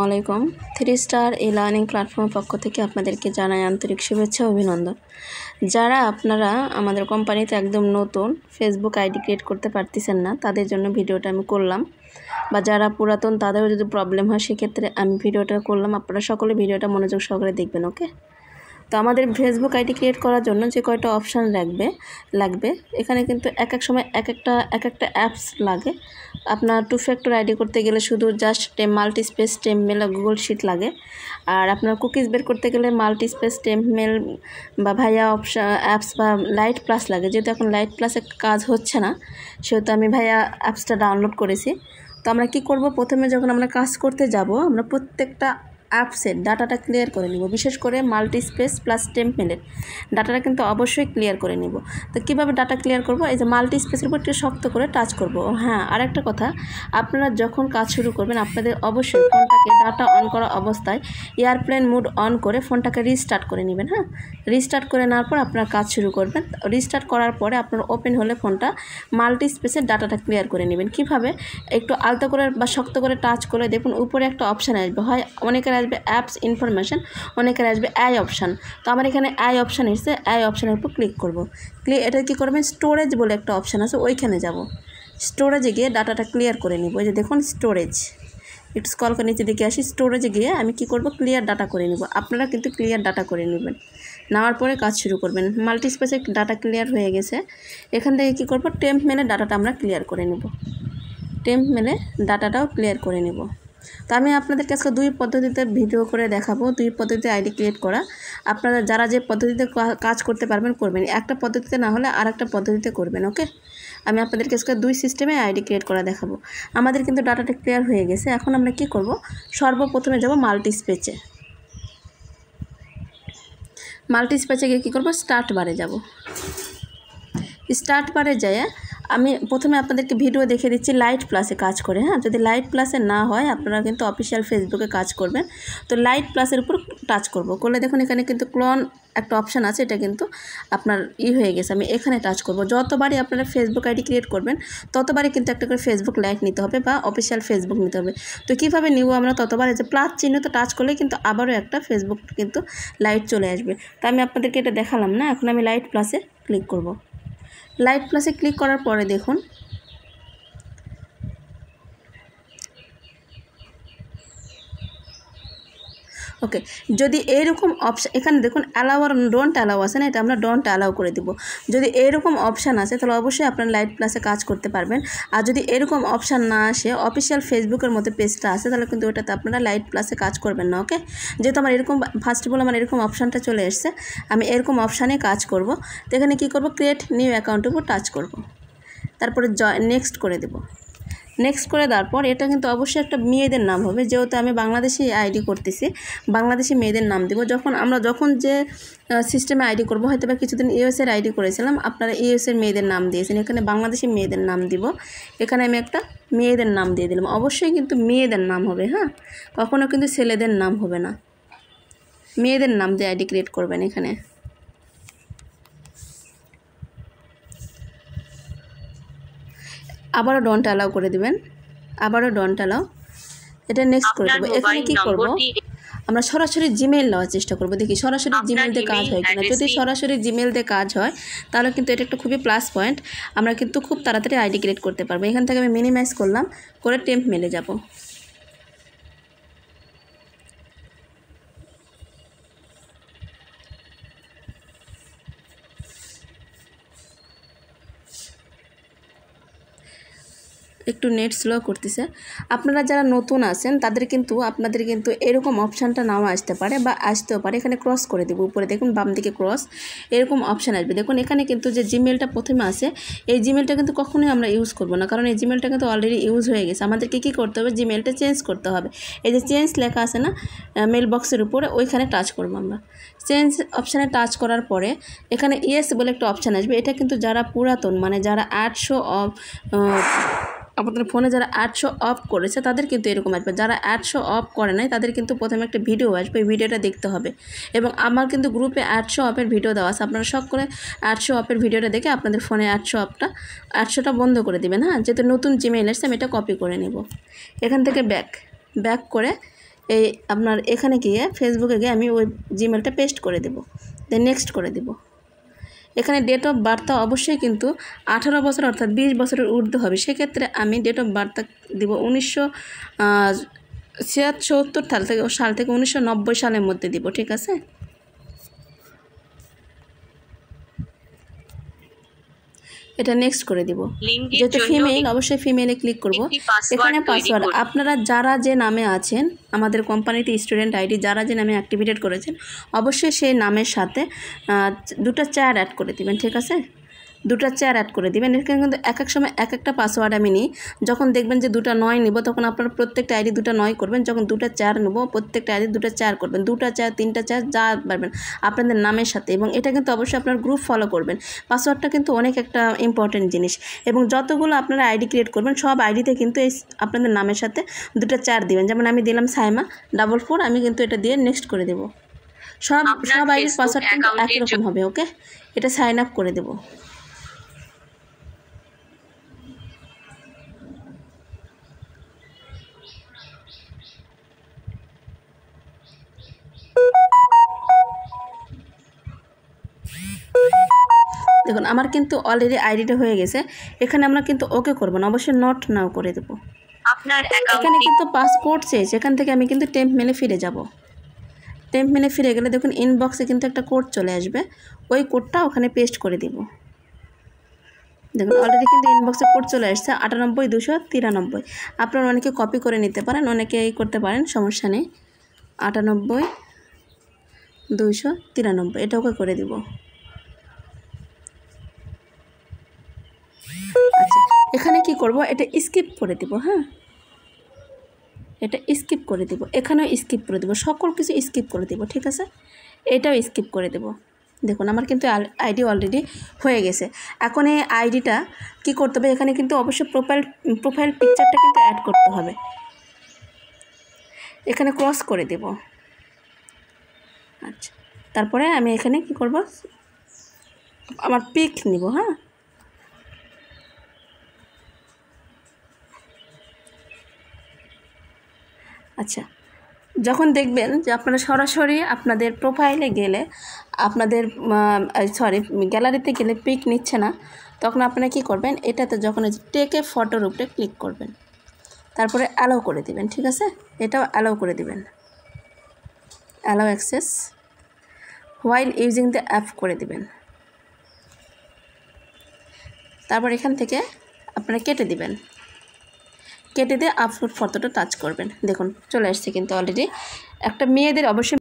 আলাইকুম 3 star e-learning platform পক্ষ থেকে আপনাদেরকে জানাই আন্তরিক শুভেচ্ছা ও অভিনন্দন। যারা আপনারা আমাদের কোম্পানিতে একদম নতুন ফেসবুক আইডি ক্রিয়েট করতে পারতেছেন না, তাদের জন্য ভিডিওটা আমি করলাম। বা যারা পুরাতন তাদেরও যদি প্রবলেম হয় সেক্ষেত্রে আমি ভিডিওটা করলাম। আপনারা সকলে ভিডিওটা মনোযোগ সহকারে দেখবেন। ওকে, তো আমাদের ফেসবুক আইডি ক্রিয়েট করার জন্য যে কয়টা অপশান লাগবে এখানে কিন্তু এক এক সময় এক একটা অ্যাপস লাগে। আপনার 2 ফ্যাক্টর আইডি করতে গেলে শুধু just multi space temp mail Google sheet লাগে। আর আপনার কুকিজ বের করতে গেলে মাল্টি স্পেস টেম্পমেল বা ভাইয়া অপশান অ্যাপস বা লাইট প্লাস লাগে। যেহেতু এখন লাইট প্লাসে কাজ হচ্ছে না, সেহেতু আমি ভাইয়া অ্যাপসটা ডাউনলোড করেছি। তো আমরা কি করব, প্রথমে যখন আমরা কাজ করতে যাব আমরা প্রত্যেকটা অ্যাপসের ডাটাটা ক্লিয়ার করে নিব। বিশেষ করে মাল্টি স্পেস প্লাস টেম্পমেলের ডাটাটা কিন্তু অবশ্যই ক্লিয়ার করে নিব। তো কীভাবে ডাটা ক্লিয়ার করব, এই যে মাল্টি স্পেসের উপর একটু শক্ত করে টাচ করব। হ্যাঁ, আরেকটা কথা, আপনারা যখন কাজ শুরু করবেন আপনাদের অবশ্যই ফোনটাকে ডাটা অন করা অবস্থায় এয়ারপ্লেন মোড অন করে ফোনটাকে রিস্টার্ট করে নেবেন। হ্যাঁ, রিস্টার্ট করে নেওয়ার পর আপনারা কাজ শুরু করবেন। রিস্টার্ট করার পরে আপনার ওপেন হলে ফোনটা মাল্টি স্পেসের ডাটাটা ক্লিয়ার করে নেবেন। কীভাবে, একটু আলতো করে বা শক্ত করে টাচ করে দেখুন উপরে একটা অপশান আসবে, হয় অনেকের আসবে অ্যাপস ইনফরমেশন, অনেকের আসবে আই অপশান। তো আমার এখানে আই অপশান এসেছে, আই অপশানের উপর ক্লিক করব। এটা কী করবেন, স্টোরেজ বলে একটা অপশান আছে, ওইখানে যাব। স্টোরেজে গিয়ে ডাটাটা ক্লিয়ার করে নিব। এই যে দেখুন স্টোরেজ, একটু স্ক্রল করে নিচে দিকে আসি। স্টোরেজে গিয়ে আমি কি করব, ক্লিয়ার ডাটা করে নিব। আপনারা কিন্তু ক্লিয়ার ডাটা করে নেবেন, নেওয়ার পরে কাজ শুরু করবেন। মাল্টি স্পেসে ডাটা ক্লিয়ার হয়ে গেছে। এখান থেকে কী করব, টেম্প মেলে ডাটাটা আমরা ক্লিয়ার করে নেব। টেম্প মেলে ডাটাটাও ক্লিয়ার করে নেব। তো আমি আপনাদেরকে আজকে 2 পদ্ধতিতে ভিডিও করে দেখাবো, 2 পদ্ধতিতে আইডি ক্রিয়েট করা। আপনারা যারা যে পদ্ধতিতে কাজ করতে পারবেন করবেন, একটা পদ্ধতিতে না হলে আর একটা পদ্ধতিতে করবেন। ওকে, আমি আপনাদেরকে আজকে 2 সিস্টেমে আইডি ক্রিয়েট করা দেখাবো। আমাদের কিন্তু ডাটাটা ক্লিয়ার হয়ে গেছে। এখন আমরা কি করব, সর্বপ্রথমে যাব মাল্টি স্পেসে। মাল্টি স্পেসে গিয়ে কী করব, স্টার্ট বারে যাব। স্টার্ট বারে যায় আমি প্রথমে আপনাদেরকে ভিডিও দেখিয়ে দিচ্ছি লাইট প্লাসে কাজ করে। হ্যাঁ, যদি লাইট প্লাসে না হয় আপনারা কিন্তু অফিসিয়াল ফেসবুকে কাজ করবেন। তো লাইট প্লাসের উপর টাচ করলে দেখুন এখানে কিন্তু ক্লোন একটা অপশান আছে, এটা কিন্তু আপনার হয়ে গেছে। আমি এখানে টাচ করব। যতবারই আপনারা ফেসবুক আইডি ক্রিয়েট করবেন ততবারই কিন্তু একটা করে ফেসবুক লাইট নিতে হবে বা অফিসিয়াল ফেসবুক নিতে হবে। তো কীভাবে নিব আমরা, ততবারে যে প্লাস চিহ্ন তো টাচ করলে কিন্তু আবারও একটা ফেসবুক কিন্তু লাইট চলে আসবে। তো আমি আপনাদেরকে এটা দেখালাম না, এখন আমি লাইট প্লাসে ক্লিক করব। লাইট প্লাসে ক্লিক করার পরে দেখুন ওকে, যদি এইরকম অপশান এখানে দেখুন অ্যালাউ আর ডোন্ট অ্যালাউ আছে না, এটা আমরা ডোন্ট অ্যালাউ করে দিব। যদি এরকম অপশান আছে তাহলে অবশ্যই আপনার লাইট প্লাসে কাজ করতে পারবেন। আর যদি এরকম অপশান না আসে, অফিসিয়াল ফেসবুকের মধ্যে পেজটা আছে, তাহলে কিন্তু ওটাতে আপনারা লাইট প্লাসে কাজ করবেন না। ওকে, যেহেতু আমার এরকম ফার্স্ট অফ অল আমার এরকম অপশানটা চলে এসছে, আমি এরকম অপশানে কাজ করব। তো এখানে কী করব, ক্রিয়েট নিউ অ্যাকাউন্টের উপর টাচ করব, তারপরে নেক্সট করে দেব। নেক্সট করে দেওয়ার পর এটা কিন্তু অবশ্যই একটা মেয়েদের নাম হবে, যেহেতু আমি বাংলাদেশি আইডি করতেছি, বাংলাদেশি মেয়েদের নাম দেব। যখন যে সিস্টেমে আইডি করব, হয়তো বা কিছুদিন ইউএসের আইডি করেছিলাম, আপনারা ইউএসের মেয়েদের নাম দিয়েছেন, এখানে বাংলাদেশি মেয়েদের নাম দিব। এখানে আমি একটা মেয়েদের নাম দিয়ে দিলাম। অবশ্যই কিন্তু মেয়েদের নাম হবে। হ্যাঁ, কখনও কিন্তু ছেলেদের নাম হবে না, মেয়েদের নাম দিয়ে আইডি ক্রিয়েট করবেন। এখানে আবারও ডোন্ট অ্যালাউ করে দিবেন, আবারও ডোন্ট অ্যালাউ, এটা নেক্সট করে দেবো। এখানে কি করব, আমরা সরাসরি জিমেইল নেওয়ার চেষ্টা করব, দেখি সরাসরি জিমেইল দিয়ে কাজ হয় কিনা। যদি সরাসরি জিমেইল দিয়ে কাজ হয় তাহলে কিন্তু এটা একটা খুবই প্লাস পয়েন্ট, আমরা কিন্তু খুব তাড়াতাড়ি আইডি ক্রিয়েট করতে পারবো। এখান থেকে আমি মিনিমাইজ করলাম, করে টেম্প মেলে যাব। একটু নেট স্লো করতেছে। আপনারা যারা নতুন আছেন আপনাদের কিন্তু এরকম অপশানটা নাও আসতে পারে বা আসতেও পারে। এখানে ক্রস করে দেবো, উপরে দেখুন বাম দিকে ক্রস, এরকম অপশান আসবে। দেখুন এখানে কিন্তু যে জিমেলটা প্রথমে আসে, এই জিমেলটা কিন্তু কখনোই আমরা ইউজ করব না, কারণ এই জিমেলটা কিন্তু অলরেডি ইউজ হয়ে গেছে। আমাদেরকে কী করতে হবে, জিমেলটা চেঞ্জ করতে হবে। এই যে চেঞ্জ লেখা আছে না মেল বক্সের উপরে, ওইখানে টাচ করবো আমরা। চেঞ্জ অপশানে টাচ করার পরে এখানে ইয়েস বলে একটা অপশান আসবে। এটা কিন্তু যারা পুরাতন, মানে যারা 800 আপনাদের ফোনে যারা 800 অফ করেছে তাদের কিন্তু এরকম আসবে। যারা 800 অফ করে নাই তাদের কিন্তু প্রথমে একটা ভিডিও আসবে, এই ভিডিওটা দেখতে হবে। এবং আমার কিন্তু গ্রুপে 800 অফের ভিডিও দেওয়া আছে, আপনারা সব করে 800 অফের ভিডিওটা দেখে আপনাদের ফোনে 800টা বন্ধ করে দেবেন। হ্যাঁ, যেহেতু নতুন জিমেইল এসছে আমি এটা কপি করে নেব। এখান থেকে ব্যাক করে এই আপনার এখানে গিয়ে ফেসবুকে গিয়ে আমি ওই জিমেলটা পেস্ট করে দেব, দেন নেক্সট করে দেব। এখানে ডেট অফ বার্থটা অবশ্যই কিন্তু 18 বছর অর্থাৎ 20 বছরের ঊর্ধ্ব হবে। সেক্ষেত্রে আমি ডেট অফ বার্থটা দেব 1976 সাল থেকে 1990 সালের মধ্যে দিব, ঠিক আছে। এটা নেক্সট করে দিব। যেহেতু ফিমেল অবশ্যই ফিমেলে ক্লিক করব। এখানে পাসওয়ার্ড আপনারা যারা যে নামে আছেন আমাদের কোম্পানিতে স্টুডেন্ট আইডি যারা যে নামে অ্যাক্টিভেটেড করেছেন অবশ্যই সেই নামের সাথে 2টা 4 অ্যাড করে দিবেন, ঠিক আছে। 2টা 4 অ্যাড করে দিবেন। এখানে কিন্তু এক এক সময় এক একটা পাসওয়ার্ড আমি নিই। যখন দেখবেন যে 2টা 9 নিব তখন আপনারা প্রত্যেকটা আইডি 2টা 9 করবেন। যখন 2টা 4 নেব প্রত্যেকটা আইডি 2টা 4 করবেন। 2টা 4 3টা 4 যা পারবেন আপনাদের নামের সাথে। এবং এটা কিন্তু অবশ্যই আপনার গ্রুপ ফলো করবেন। পাসওয়ার্ডটা কিন্তু অনেক একটা ইম্পর্টেন্ট জিনিস। এবং যতগুলো আপনারা আইডি ক্রিয়েট করবেন সব আইডিতে কিন্তু এই আপনাদের নামের সাথে 2টা 4 দিবেন। যেমন আমি দিলাম সাইমা 44, আমি কিন্তু এটা দিয়ে নেক্সট করে দেব। সব আইডির পাসওয়ার্ড কিন্তু একই রকম হবে, ওকে। এটা সাইন আপ করে দেব। দেখুন আমার কিন্তু অলরেডি আইডিটা হয়ে গেছে। এখানে আমরা কিন্তু ওকে করব না, অবশ্যই নট নাও করে দেব। এখানে কিন্তু পাসপোর্ট চেয়েছে, এখান থেকে আমি কিন্তু টেম্প মেলে ফিরে যাব। টেম্প মেলে ফিরে গেলে দেখুন ইনবক্সে কিন্তু একটা কোড চলে আসবে, ওই কোডটা ওখানে পেস্ট করে দেব। দেখুন অলরেডি কিন্তু ইনবক্সে কোড চলে আসছে 98293। আপনারা অনেকে কপি করে নিতে পারেন, অনেকে এই করতে পারেন, সমস্যা নেই। 98293 এটা ওকে করে দিব। আচ্ছা এখানে কি করব, এটা স্কিপ করে দিব। হ্যাঁ এটা স্কিপ করে দিব, এখানেও স্কিপ করে দেব, সকল কিছু স্কিপ করে দেব, ঠিক আছে। এটাও স্কিপ করে দেব। দেখুন আমার কিন্তু আইডি অলরেডি হয়ে গেছে। এখন এই আইডিটা কী করতে হবে, এখানে কিন্তু অবশ্যই প্রোফাইল পিকচারটা কিন্তু অ্যাড করতে হবে। এখানে ক্রস করে দেব। আচ্ছা তারপরে আমি এখানে কি করব, আমার পিক নিব। হ্যাঁ আচ্ছা যখন দেখবেন যে আপনারা সরাসরি আপনাদের প্রোফাইলে গেলে আপনাদের গ্যালারিতে গেলে পিক নিচ্ছে না, তখন আপনারা কি করবেন, এটাতে যখন টেকে ফটোর উপরে ক্লিক করবেন, তারপরে অ্যালাউ করে দিবেন, ঠিক আছে। এটাও অ্যালাউ করে দিবেন, allow access while using the app করে দিবেন। তারপর এখান থেকে আপনারা কেটে দিবেন, কেটে দিয়ে আপলোড ফটোটা টাচ করবেন। দেখুন চলে আসছে কিন্তু অলরেডি। একটা মেয়েদের অবশ্যই